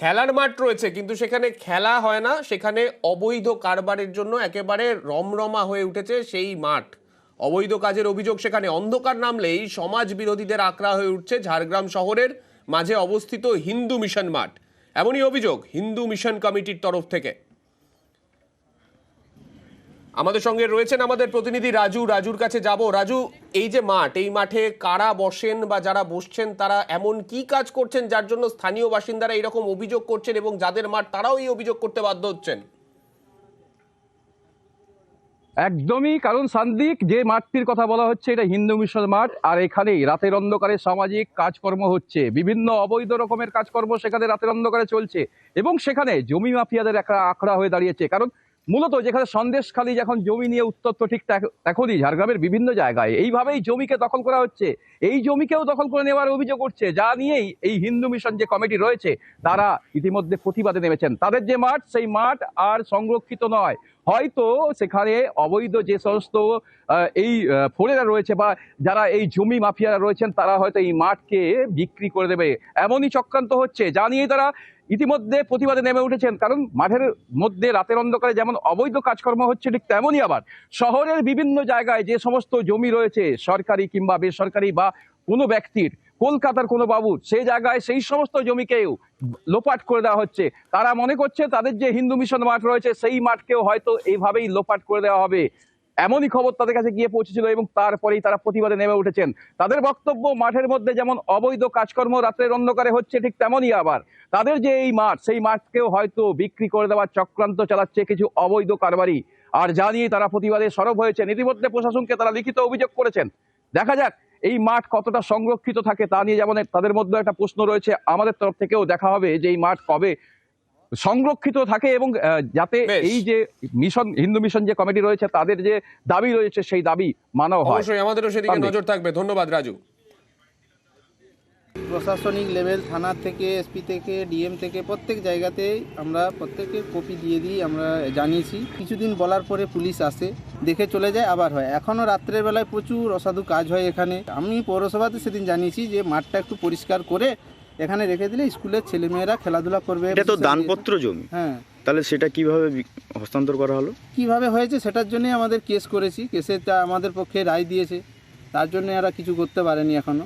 খেলার মাঠ রয়েছে কিন্তু সেখানে খেলা হয় না, সেখানে অবৈধ কারবারের জন্য একেবারে রমরমা হয়ে উঠেছে সেই মাঠ। অবৈধ কাজের অভিযোগ সেখানে, অন্ধকার নামলেই সমাজ বিরোধীদের আকড়া হয়ে উঠছে ঝাড়গ্রাম শহরের মাঝে অবস্থিত হিন্দু মিশন মাঠ। এমনই অভিযোগ হিন্দু মিশন কমিটির তরফ থেকে। আমাদের সঙ্গে রয়েছেন আমাদের প্রতিনিধি রাজু। রাজুর কাছে যাব। রাজু, এই যে মাঠ, এই মাঠে কারা বসেন বা যারা বসছেন তারা এমন কি কাজ করছেন যার জন্য স্থানীয় বাসিন্দারা এরকম অভিযোগ করছেন এবং যাদের মাঠ তারাও এই অভিযোগ করতে বাধ্য হচ্ছেন? একদমই, কারণ সান্দিক যে মাঠটির কথা বলা হচ্ছে এটা হিন্দু মিশন মাঠ, আর এখানেই রাতের অন্ধকারে সামাজিক কাজকর্ম হচ্ছে, বিভিন্ন অবৈধ রকমের কাজকর্ম সেখানে রাতের অন্ধকারে চলছে এবং সেখানে জমি মাফিয়াদের একটা আখড়া হয়ে দাঁড়িয়েছে। কারণ মূলত যেখানে সন্দেশখালী যখন জমি নিয়ে উত্তপ্ত, ঠিক এখনই ঝাড়গ্রামের বিভিন্ন জায়গায় এইভাবেই জমিকে দখল করা হচ্ছে। এই জমিকেও দখল করে নেওয়ার অভিযোগ উঠছে, যা নিয়েই এই হিন্দু মিশন যে কমিটি রয়েছে তারা ইতিমধ্যে প্রতিবাদে নেমেছেন। তাদের যে মাঠ, সেই মাঠ আর সংরক্ষিত নয়, হয়তো সেখানে অবৈধ যে সমস্ত এই ফোরেরা রয়েছে বা যারা এই জমি মাফিয়ারা রয়েছেন তারা হয়তো এই মাঠকে বিক্রি করে দেবে, এমনই চক্রান্ত হচ্ছে, যা নিয়ে তারা ইতিমধ্যে প্রতিবাদে নেমে উঠেছেন। কারণ মাঠের মধ্যে রাতের অন্ধকারে যেমন অবৈধ কাজকর্ম হচ্ছে, ঠিক তেমনই আবার শহরের বিভিন্ন জায়গায় যে সমস্ত জমি রয়েছে সরকারি কিংবা বেসরকারি বা কোনো ব্যক্তির, কলকাতার কোনো বাবুর, সেই জায়গায় সেই সমস্ত জমিকেও লোপাট করে দেওয়া হচ্ছে। তারা মনে করছে তাদের যে হিন্দু মিশন মাঠ রয়েছে সেই মাঠকেও হয়তো এইভাবেই লোপাট করে দেওয়া হবে, এমনই খবর তাদের কাছে গিয়ে পৌঁছেছিল এবং তারপরেই তারা প্রতিবাদে নেমে উঠেছেন। তাদের বক্তব্য, মাঠের মধ্যে যেমন অবৈধ কাজকর্ম রাতের অন্ধকারে হচ্ছে, ঠিক তেমনই আবার তাদের যে এই মাঠ, সেই মাঠকেও হয়তো বিক্রি করে দেওয়ার চক্রান্ত চালাচ্ছে কিছু অবৈধ কারবারি। আর যা নিয়ে তারা প্রতিবাদে সরব হয়েছেন, ইতিমধ্যে প্রশাসনকে তারা লিখিত অভিযোগ করেছেন। দেখা যাক এই মাঠ কতটা সংরক্ষিত থাকে তা নিয়ে যেমন তাদের মধ্যে একটা প্রশ্ন রয়েছে, আমাদের তরফ থেকেও দেখা হবে যে এই মাঠ কবে সংরক্ষিত থাকে এবং যাতে এই যে মিশন, হিন্দু মিশন যে কমিটি রয়েছে তাদের যে দাবি রয়েছে সেই দাবি মানা হয়। অবশ্যই আমাদেরও সেদিকে নজর থাকবে। ধন্যবাদ রাজু। প্রশাসনিক লেভেল, থানা থেকে, এসপি থেকে, ডিএম থেকে প্রত্যেক জায়গাতেই আমরা প্রত্যেকের কপি দিয়ে দিই, আমরা জানিয়েছি। কিছুদিন বলার পরে পুলিশ আসে, দেখে চলে যায়, আবার হয়। এখনও রাত্রের বেলায় প্রচুর অসাধু কাজ হয় এখানে। আমি পৌরসভাতে সেদিন জানিয়েছি যে মাঠটা একটু পরিষ্কার করে এখানে রেখে দিলে স্কুলের ছেলেমেয়েরা খেলাধুলা করবে। এটা তো দানপত্র জমি, হ্যাঁ, তাহলে সেটা কিভাবে হস্তান্তর করা হলো? কিভাবে হয়েছে সেটার জন্যই আমাদের কেস করেছি, কেসে আমাদের পক্ষে রায় দিয়েছে, তার জন্য এরা কিছু করতে পারেনি এখনো।